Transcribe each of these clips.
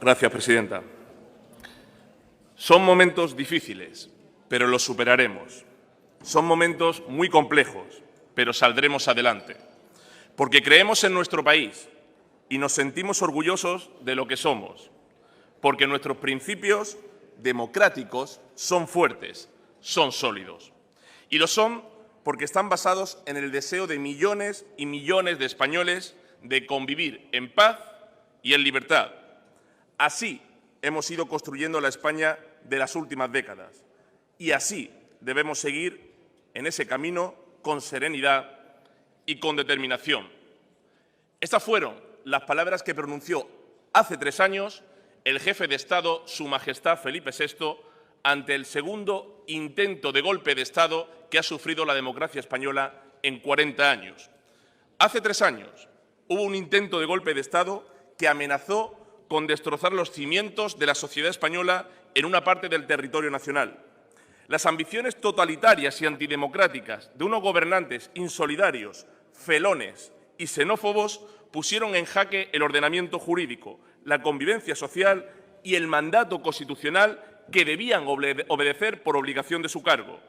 Gracias, presidenta. Son momentos difíciles, pero los superaremos. Son momentos muy complejos, pero saldremos adelante. Porque creemos en nuestro país y nos sentimos orgullosos de lo que somos. Porque nuestros principios democráticos son fuertes, son sólidos. Y lo son porque están basados en el deseo de millones y millones de españoles de convivir en paz y en libertad. Así hemos ido construyendo la España de las últimas décadas. Y así debemos seguir en ese camino con serenidad y con determinación. Estas fueron las palabras que pronunció hace 3 años el jefe de Estado, Su Majestad Felipe VI, ante el segundo intento de golpe de Estado que ha sufrido la democracia española en 40 años. Hace 3 años hubo un intento de golpe de Estado que amenazó con destrozar los cimientos de la sociedad española en una parte del territorio nacional. Las ambiciones totalitarias y antidemocráticas de unos gobernantes insolidarios, felones y xenófobos pusieron en jaque el ordenamiento jurídico, la convivencia social y el mandato constitucional que debían obedecer por obligación de su cargo.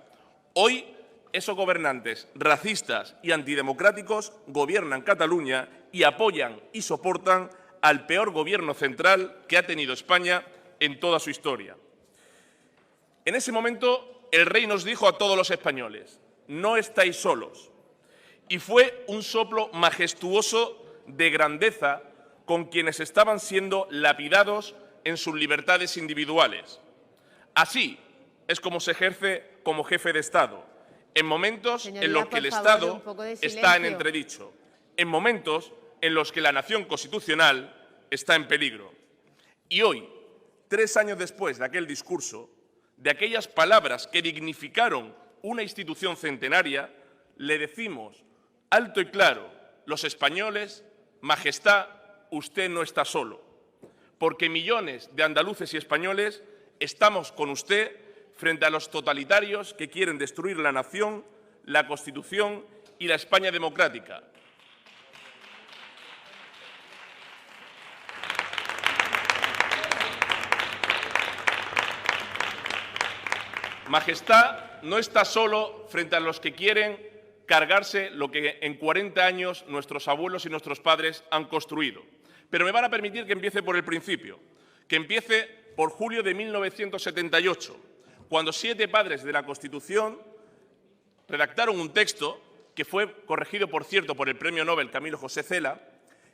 Hoy, esos gobernantes racistas y antidemocráticos gobiernan Cataluña y apoyan y soportan al peor gobierno central que ha tenido España en toda su historia. En ese momento, el rey nos dijo a todos los españoles: no estáis solos. Y fue un soplo majestuoso de grandeza con quienes estaban siendo lapidados en sus libertades individuales. Así es como se ejerce como jefe de Estado, en momentos Señoría, en los que el Estado está en entredicho, en momentos en los que la nación constitucional está en peligro. Y hoy, 3 años después de aquel discurso, de aquellas palabras que dignificaron una institución centenaria, le decimos alto y claro, los españoles: Majestad, usted no está solo, porque millones de andaluces y españoles estamos con usted frente a los totalitarios que quieren destruir la nación, la Constitución y la España democrática. Majestad no está solo frente a los que quieren cargarse lo que en 40 años nuestros abuelos y nuestros padres han construido. Pero me van a permitir que empiece por el principio, que empiece por julio de 1978, cuando 7 padres de la Constitución redactaron un texto que fue corregido, por cierto, por el Premio Nobel Camilo José Cela,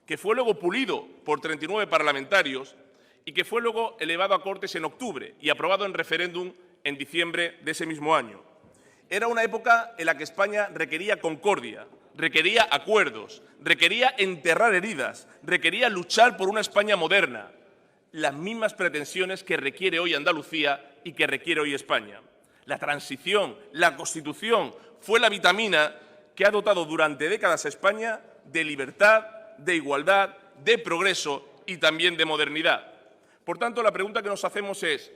que fue luego pulido por 39 parlamentarios y que fue luego elevado a Cortes en octubre y aprobado en referéndum en diciembre de ese mismo año. Era una época en la que España requería concordia, requería acuerdos, requería enterrar heridas, requería luchar por una España moderna, las mismas pretensiones que requiere hoy Andalucía y que requiere hoy España. La transición, la Constitución, fue la vitamina que ha dotado durante décadas a España de libertad, de igualdad, de progreso y también de modernidad. Por tanto, la pregunta que nos hacemos es: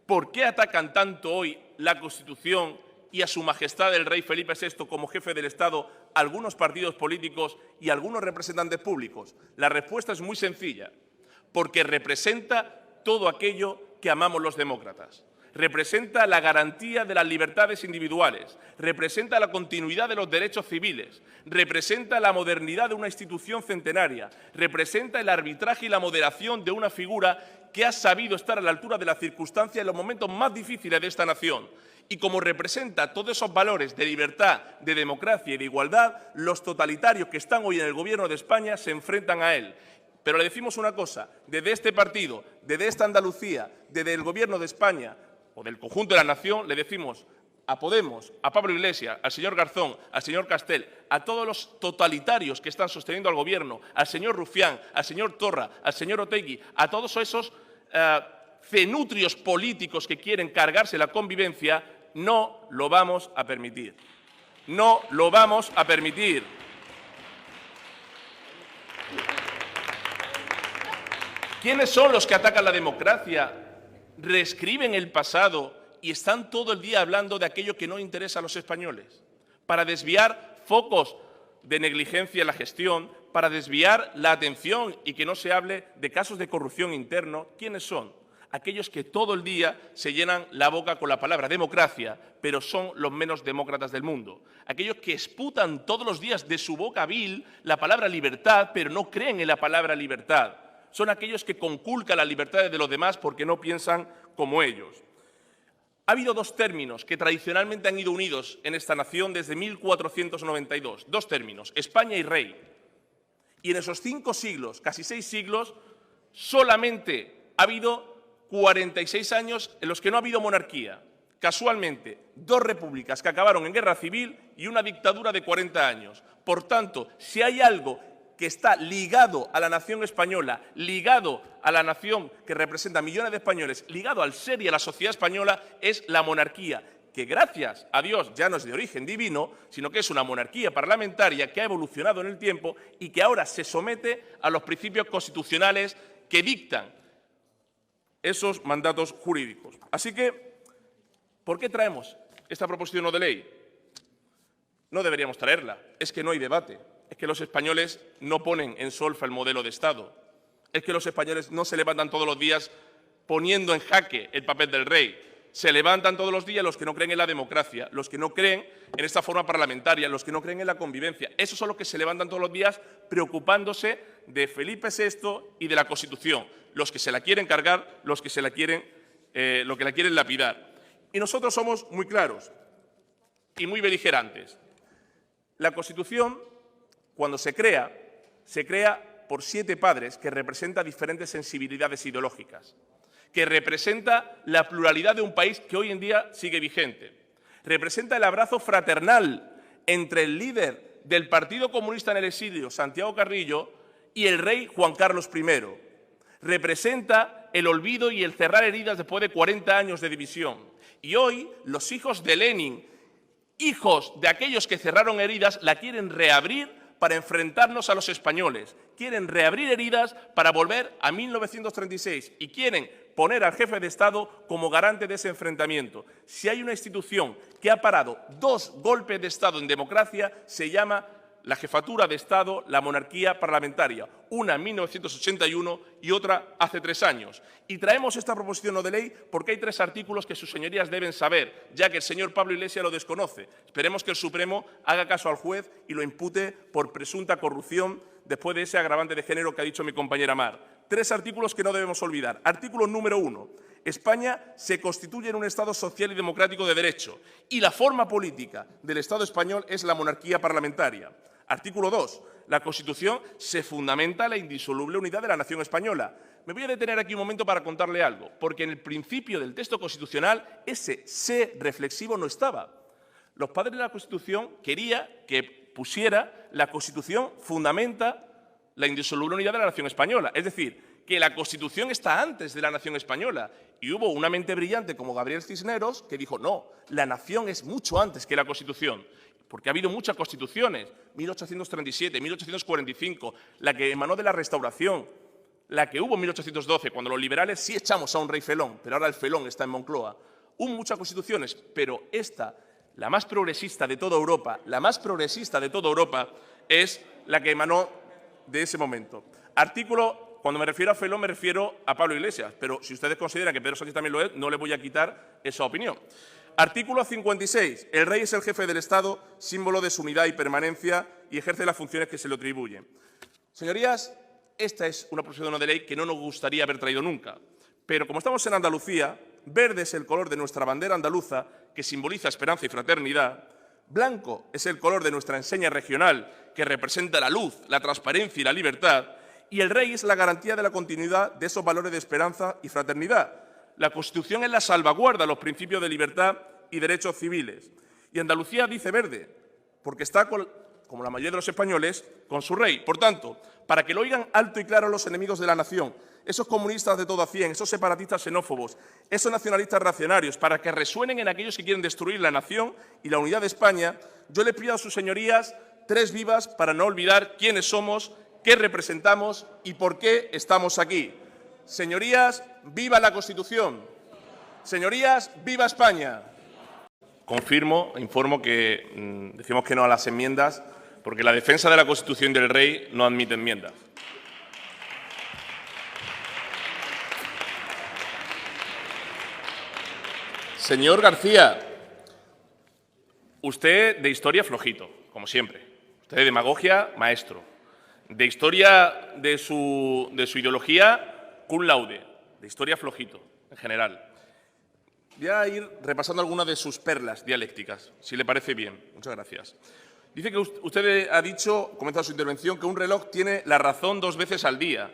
¿por qué atacan tanto hoy la Constitución y a Su Majestad el Rey Felipe VI como jefe del Estado algunos partidos políticos y algunos representantes públicos? La respuesta es muy sencilla: porque representa todo aquello que amamos los demócratas. Representa la garantía de las libertades individuales, representa la continuidad de los derechos civiles, representa la modernidad de una institución centenaria, representa el arbitraje y la moderación de una figura que ha sabido estar a la altura de las circunstancias en los momentos más difíciles de esta nación. Y como representa todos esos valores de libertad, de democracia y de igualdad, los totalitarios que están hoy en el Gobierno de España se enfrentan a él. Pero le decimos una cosa: desde este partido, desde esta Andalucía, desde el Gobierno de España o del conjunto de la nación, le decimos a Podemos, a Pablo Iglesias, al señor Garzón, al señor Castel, a todos los totalitarios que están sosteniendo al Gobierno, al señor Rufián, al señor Torra, al señor Otegi, a todos esos cenutrios políticos que quieren cargarse la convivencia: no lo vamos a permitir. No lo vamos a permitir. ¿Quiénes son los que atacan la democracia, reescriben el pasado y están todo el día hablando de aquello que no interesa a los españoles, para desviar focos de negligencia en la gestión, para desviar la atención y que no se hable de casos de corrupción interno. ¿Quiénes son? Aquellos que todo el día se llenan la boca con la palabra democracia, pero son los menos demócratas del mundo. Aquellos que esputan todos los días de su boca vil la palabra libertad, pero no creen en la palabra libertad. Son aquellos que conculcan las libertades de los demás porque no piensan como ellos. Ha habido dos términos que tradicionalmente han ido unidos en esta nación desde 1492. Dos términos, España y rey. Y en esos 5 siglos, casi 6 siglos, solamente ha habido 46 años en los que no ha habido monarquía. Casualmente, 2 repúblicas que acabaron en guerra civil y una dictadura de 40 años. Por tanto, si hay algo que está ligado a la nación española, ligado a la nación que representa a millones de españoles, ligado al ser y a la sociedad española, es la monarquía, que gracias a Dios ya no es de origen divino, sino que es una monarquía parlamentaria que ha evolucionado en el tiempo y que ahora se somete a los principios constitucionales que dictan esos mandatos jurídicos. Así que, ¿por qué traemos esta proposición no de ley? No deberíamos traerla, es que no hay debate. Es que los españoles no ponen en solfa el modelo de Estado. Es que los españoles no se levantan todos los días poniendo en jaque el papel del rey. Se levantan todos los días los que no creen en la democracia, los que no creen en esta forma parlamentaria, los que no creen en la convivencia. Esos son los que se levantan todos los días preocupándose de Felipe VI y de la Constitución. Los que se la quieren cargar, los que la quieren lapidar. Y nosotros somos muy claros y muy beligerantes. La Constitución, cuando se crea por 7 padres que representan diferentes sensibilidades ideológicas, que representa la pluralidad de un país que hoy en día sigue vigente. Representa el abrazo fraternal entre el líder del Partido Comunista en el exilio, Santiago Carrillo, y el rey Juan Carlos I. Representa el olvido y el cerrar heridas después de 40 años de división. Y hoy los hijos de Lenin, hijos de aquellos que cerraron heridas, la quieren reabrir para enfrentarnos a los españoles. Quieren reabrir heridas para volver a 1936 y quieren poner al jefe de Estado como garante de ese enfrentamiento. Si hay una institución que ha parado 2 golpes de Estado en democracia, se llama la jefatura de Estado, la monarquía parlamentaria. Una en 1981 y otra hace 3 años. Y traemos esta proposición no de ley porque hay 3 artículos que sus señorías deben saber, ya que el señor Pablo Iglesias lo desconoce. Esperemos que el Supremo haga caso al juez y lo impute por presunta corrupción después de ese agravante de género que ha dicho mi compañera Mar. 3 artículos que no debemos olvidar. Artículo número 1. España se constituye en un Estado social y democrático de derecho y la forma política del Estado español es la monarquía parlamentaria. Artículo 2. La Constitución se fundamenta en la indisoluble unidad de la nación española. Me voy a detener aquí un momento para contarle algo, porque en el principio del texto constitucional ese "se" reflexivo no estaba. Los padres de la Constitución querían que pusiera la Constitución fundamenta la indisoluble unidad de la nación española. Es decir, que la Constitución está antes de la nación española. Y hubo una mente brillante como Gabriel Cisneros que dijo, no, la nación es mucho antes que la Constitución. Porque ha habido muchas constituciones, 1837, 1845, la que emanó de la Restauración, la que hubo en 1812, cuando los liberales sí echamos a un rey felón, pero ahora el felón está en Moncloa. Hubo muchas constituciones, pero esta, la más progresista de toda Europa, es la que emanó de ese momento. Artículo, cuando me refiero a felón me refiero a Pablo Iglesias, pero si ustedes consideran que Pedro Sánchez también lo es, no le voy a quitar esa opinión. Artículo 56. El rey es el jefe del Estado, símbolo de su unidad y permanencia y ejerce las funciones que se le atribuyen. Señorías, esta es una proposición no de ley que no nos gustaría haber traído nunca, pero como estamos en Andalucía, verde es el color de nuestra bandera andaluza, que simboliza esperanza y fraternidad, blanco es el color de nuestra enseña regional, que representa la luz, la transparencia y la libertad, y el rey es la garantía de la continuidad de esos valores de esperanza y fraternidad. La Constitución es la salvaguarda de los principios de libertad y derechos civiles. Y Andalucía dice verde, porque está, como la mayoría de los españoles, con su rey. Por tanto, para que lo oigan alto y claro los enemigos de la nación, esos comunistas de todo a 100, esos separatistas xenófobos, esos nacionalistas reaccionarios, para que resuenen en aquellos que quieren destruir la nación y la unidad de España, yo les pido a sus señorías 3 vivas para no olvidar quiénes somos, qué representamos y por qué estamos aquí. Señorías, ¡viva la Constitución! Señorías, ¡viva España! Confirmo, informo que decimos que no a las enmiendas porque la defensa de la Constitución del Rey no admite enmienda. Señor García, usted de historia flojito, como siempre. Usted de demagogia, maestro. De historia de su ideología, cum laude. De historia flojito, en general. Voy a ir repasando algunas de sus perlas dialécticas, si le parece bien. Muchas gracias. Dice que usted ha dicho, comenzado su intervención, que un reloj tiene la razón 2 veces al día.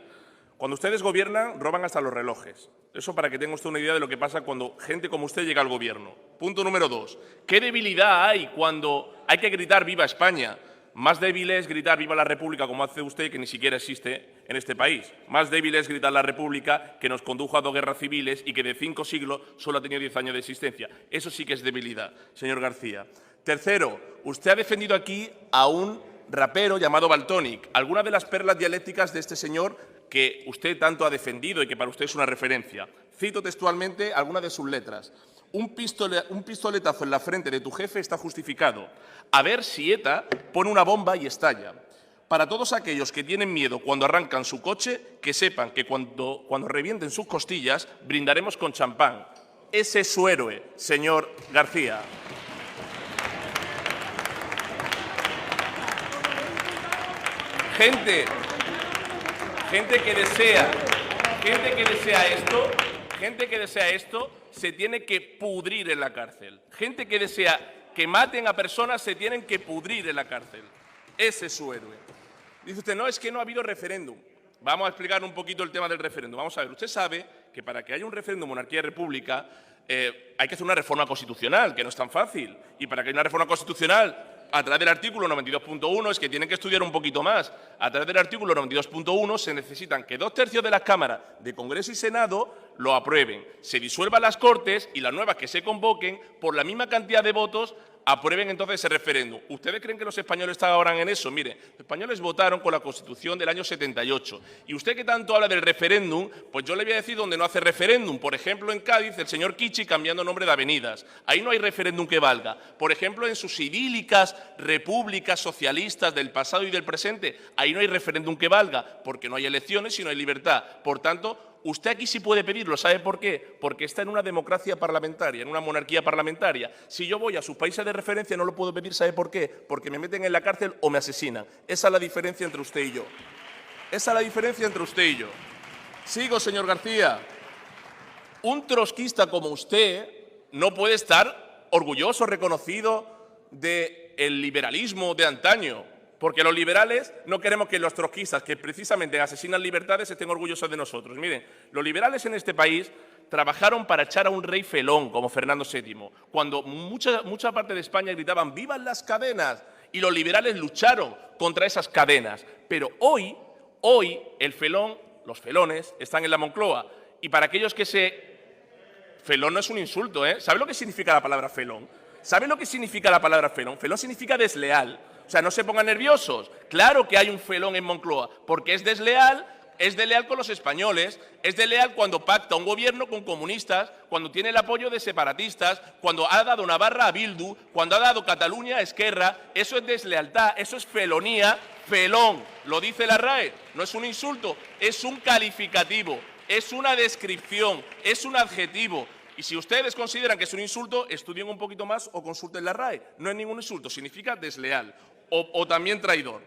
Cuando ustedes gobiernan, roban hasta los relojes. Eso para que tenga usted una idea de lo que pasa cuando gente como usted llega al gobierno. Punto número 2. ¿Qué debilidad hay cuando hay que gritar ¡Viva España! Más débil es gritar ¡Viva la República!, como hace usted, que ni siquiera existe en este país. Más débil es gritar la República, que nos condujo a 2 guerras civiles y que de 5 siglos solo ha tenido 10 años de existencia. Eso sí que es debilidad, señor García. Tercero, usted ha defendido aquí a un rapero llamado Valtonyc. Algunas de las perlas dialécticas de este señor que usted tanto ha defendido y que para usted es una referencia. Cito textualmente algunas de sus letras. Un pistoletazo en la frente de tu jefe está justificado. A ver si ETA pone una bomba y estalla. Para todos aquellos que tienen miedo cuando arrancan su coche, que sepan que cuando revienten sus costillas, brindaremos con champán. Ese es su héroe, señor García. Gente que desea esto se tiene que pudrir en la cárcel. Gente que desea que maten a personas se tienen que pudrir en la cárcel. Ese es su héroe. Dice usted, no, es que no ha habido referéndum. Vamos a explicar un poquito el tema del referéndum. Vamos a ver, usted sabe que para que haya un referéndum monarquía y república hay que hacer una reforma constitucional, que no es tan fácil. Y para que haya una reforma constitucional, a través del artículo 92.1, es que tienen que estudiar un poquito más. A través del artículo 92.1 se necesitan que 2/3 de las cámaras de Congreso y Senado lo aprueben. Se disuelvan las Cortes y las nuevas que se convoquen, por la misma cantidad de votos, aprueben entonces ese referéndum. ¿Ustedes creen que los españoles están ahora en eso? Mire, los españoles votaron con la Constitución del año 78. Y usted que tanto habla del referéndum, pues yo le voy a decir dónde no hace referéndum. Por ejemplo, en Cádiz, el señor Kichi cambiando nombre de avenidas. Ahí no hay referéndum que valga. Por ejemplo, en sus idílicas repúblicas socialistas del pasado y del presente, ahí no hay referéndum que valga, porque no hay elecciones y no hay libertad. Por tanto, usted aquí sí puede pedirlo. ¿Sabe por qué? Porque está en una democracia parlamentaria, en una monarquía parlamentaria. Si yo voy a sus países de referencia no lo puedo pedir. ¿Sabe por qué? Porque me meten en la cárcel o me asesinan. Esa es la diferencia entre usted y yo. Esa es la diferencia entre usted y yo. Sigo, señor García. Un trotskista como usted no puede estar orgulloso, reconocido del liberalismo de antaño. Porque los liberales no queremos que los trotskistas, que precisamente asesinan libertades, estén orgullosos de nosotros. Miren, los liberales en este país trabajaron para echar a un rey felón como Fernando VII, cuando mucha parte de España gritaban ¡vivan las cadenas! Y los liberales lucharon contra esas cadenas. Pero hoy los felones están en la Moncloa. Y para aquellos que felón no es un insulto, ¿eh? ¿Sabe lo que significa la palabra felón? ¿Sabe lo que significa la palabra felón? Felón significa desleal. O sea, no se pongan nerviosos. Claro que hay un felón en Moncloa, porque es desleal con los españoles, es desleal cuando pacta un gobierno con comunistas, cuando tiene el apoyo de separatistas, cuando ha dado Navarra a Bildu, cuando ha dado Cataluña a Esquerra. Eso es deslealtad, eso es felonía, felón. Lo dice la RAE, no es un insulto, es un calificativo, es una descripción, es un adjetivo. Y si ustedes consideran que es un insulto, estudien un poquito más o consulten la RAE. No es ningún insulto, significa desleal o también traidor.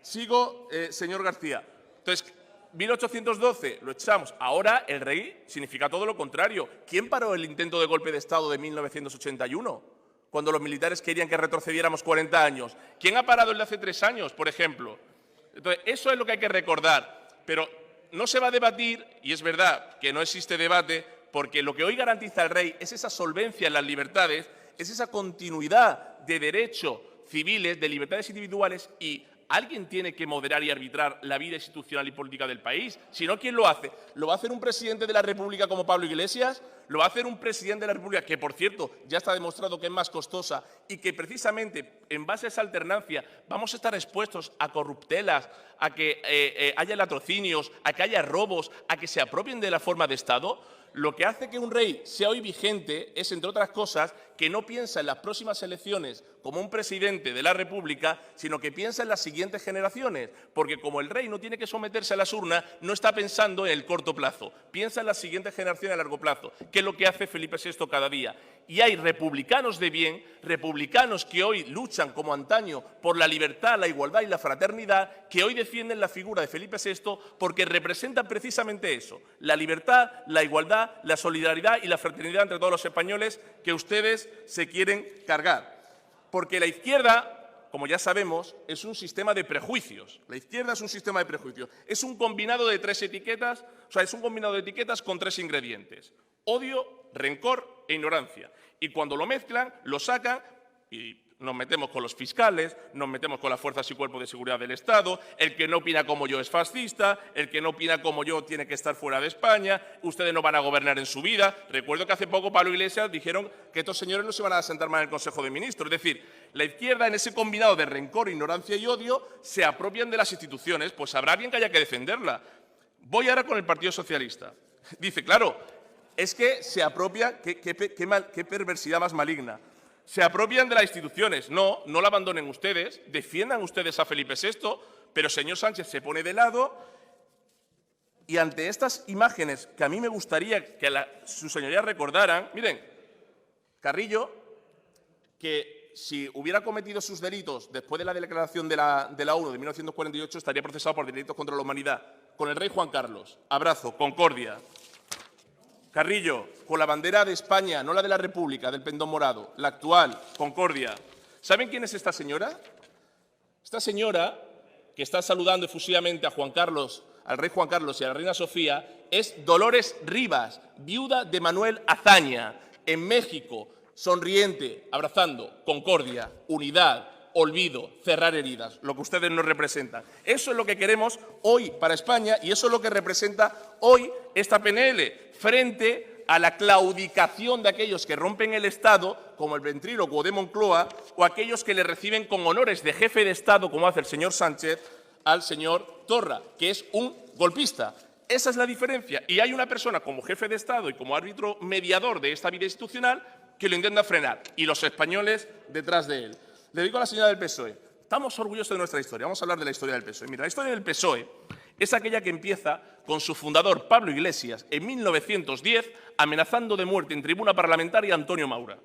Sigo, señor García. Entonces, 1812 lo echamos. Ahora el rey significa todo lo contrario. ¿Quién paró el intento de golpe de Estado de 1981? Cuando los militares querían que retrocediéramos 40 años. ¿Quién ha parado el de hace 3 años, por ejemplo? Entonces, eso es lo que hay que recordar. Pero no se va a debatir, y es verdad que no existe debate, porque lo que hoy garantiza el rey es esa solvencia en las libertades, es esa continuidad de derechos civiles, de libertades individuales, y alguien tiene que moderar y arbitrar la vida institucional y política del país. Si no, ¿quién lo hace? ¿Lo va a hacer un presidente de la República como Pablo Iglesias? ¿Lo va a hacer un presidente de la República que, por cierto, ya está demostrado que es más costosa y que precisamente en base a esa alternancia vamos a estar expuestos a corruptelas, a que haya latrocinios, a que haya robos, a que se apropien de la forma de Estado? Lo que hace que un rey sea hoy vigente es, entre otras cosas, que no piensa en las próximas elecciones como un presidente de la República, sino que piensa en las siguientes generaciones, porque como el rey no tiene que someterse a las urnas, no está pensando en el corto plazo, piensa en las siguientes generaciones a largo plazo, que es lo que hace Felipe VI cada día. Y hay republicanos de bien, republicanos que hoy luchan como antaño por la libertad, la igualdad y la fraternidad, que hoy defienden la figura de Felipe VI porque representan precisamente eso, la libertad, la igualdad, la solidaridad y la fraternidad entre todos los españoles que ustedes se quieren cargar. Porque la izquierda, como ya sabemos, es un sistema de prejuicios. La izquierda es un sistema de prejuicios. Es un combinado de tres etiquetas, es un combinado de etiquetas con tres ingredientes: odio, rencor e ignorancia. Y cuando lo mezclan, lo sacan y nos metemos con los fiscales, nos metemos con las fuerzas y cuerpos de seguridad del Estado, el que no opina como yo es fascista, el que no opina como yo tiene que estar fuera de España, ustedes no van a gobernar en su vida. Recuerdo que hace poco Pablo Iglesias dijeron que estos señores no se van a sentar más en el Consejo de Ministros. Es decir, la izquierda en ese combinado de rencor, ignorancia y odio se apropian de las instituciones, pues habrá alguien que haya que defenderla. Voy ahora con el Partido Socialista. Dice, claro, es que se apropia, qué perversidad más maligna. Se apropian de las instituciones. No la abandonen ustedes, defiendan ustedes a Felipe VI, pero señor Sánchez se pone de lado y ante estas imágenes que a mí me gustaría que sus señorías recordaran, miren, Carrillo, que si hubiera cometido sus delitos después de la declaración de la ONU de 1948 estaría procesado por delitos contra la humanidad. Con el rey Juan Carlos, abrazo, concordia. Carrillo, con la bandera de España, no la de la República, del pendón morado, la actual, concordia. ¿Saben quién es esta señora? Esta señora, que está saludando efusivamente a Juan Carlos, al rey Juan Carlos y a la reina Sofía, es Dolores Rivas, viuda de Manuel Azaña, en México, sonriente, abrazando, concordia, unidad, olvido, cerrar heridas, lo que ustedes nos representan. Eso es lo que queremos hoy para España y eso es lo que representa hoy esta PNL, frente a la claudicación de aquellos que rompen el Estado, como el ventrílocuo de Moncloa, o aquellos que le reciben con honores de jefe de Estado, como hace el señor Sánchez, al señor Torra, que es un golpista. Esa es la diferencia. Y hay una persona como jefe de Estado y como árbitro mediador de esta vida institucional que lo intenta frenar, y los españoles detrás de él. Le digo a la señora del PSOE, estamos orgullosos de nuestra historia. Vamos a hablar de la historia del PSOE. Mira, la historia del PSOE es aquella que empieza con su fundador, Pablo Iglesias, en 1910, amenazando de muerte en tribuna parlamentaria a Antonio Maura.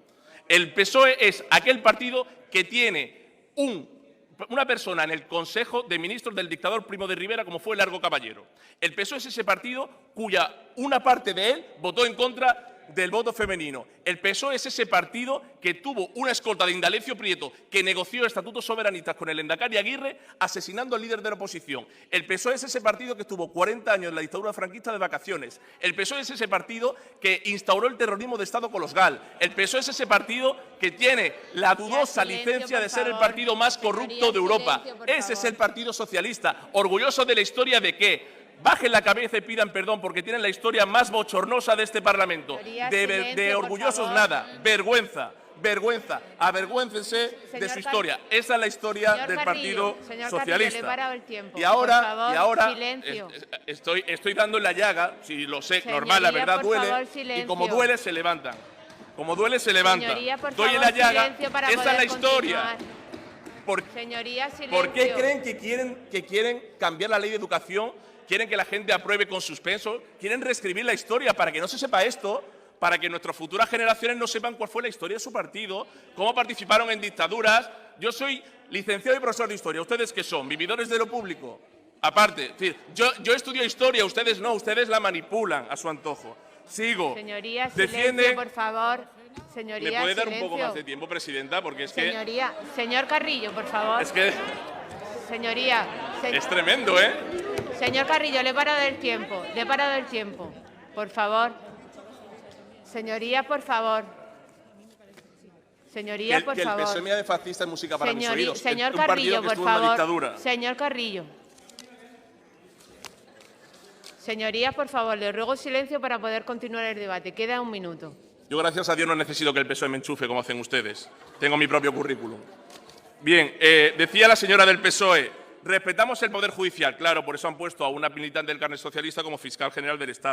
El PSOE es aquel partido que tiene una persona en el Consejo de Ministros del dictador Primo de Rivera, como fue Largo Caballero. El PSOE es ese partido cuya una parte de él votó en contra del voto femenino. El PSOE es ese partido que tuvo una escolta de Indalecio Prieto, que negoció estatutos soberanistas con el Endacari Aguirre, asesinando al líder de la oposición. El PSOE es ese partido que estuvo 40 años en la dictadura franquista de vacaciones. El PSOE es ese partido que instauró el terrorismo de Estado con los GAL. El PSOE es ese partido que tiene la dudosa licencia de ser el partido más corrupto de Europa. Ese es el Partido Socialista. ¿Orgulloso de la historia de qué? Bajen la cabeza y pidan perdón porque tienen la historia más bochornosa de este Parlamento. De orgullosos nada, vergüenza, vergüenza, avergüéncense de su historia. Esa es la historia del Partido Socialista. Y ahora estoy dando en la llaga, si lo sé, normal, la verdad duele, y como duele se levantan. Como duele se levantan. Estoy en la llaga, esa es la historia. ¿Por qué creen que quieren cambiar la ley de educación? Quieren que la gente apruebe con suspenso, quieren reescribir la historia para que no se sepa esto, para que nuestras futuras generaciones no sepan cuál fue la historia de su partido, cómo participaron en dictaduras. Yo soy licenciado y profesor de historia. ¿Ustedes qué son? ¿Vividores de lo público? Aparte, es decir, yo estudio historia, ustedes no, ustedes la manipulan a su antojo. Sigo. Señoría, silencio, por favor. Señoría, ¿me puede dar silencio. un poco más de tiempo, presidenta? Porque es que... Señoría, señor Carrillo, por favor. Es que... Señoría. Es tremendo, ¿eh? Señor Carrillo, le he parado el tiempo. Por favor. Señoría, por favor. Señoría, por favor. Que el PSOE me de fascista es música para mis oídos. Señor un Carrillo, que por estuvo en una dictadura. favor. Señor Carrillo. Señoría, por favor, le ruego silencio para poder continuar el debate. Queda un minuto. Yo, gracias a Dios, no necesito que el PSOE me enchufe como hacen ustedes. Tengo mi propio currículum. Bien, decía la señora del PSOE, respetamos el Poder Judicial. Claro, por eso han puesto a una militante del Carnet Socialista como fiscal general del Estado.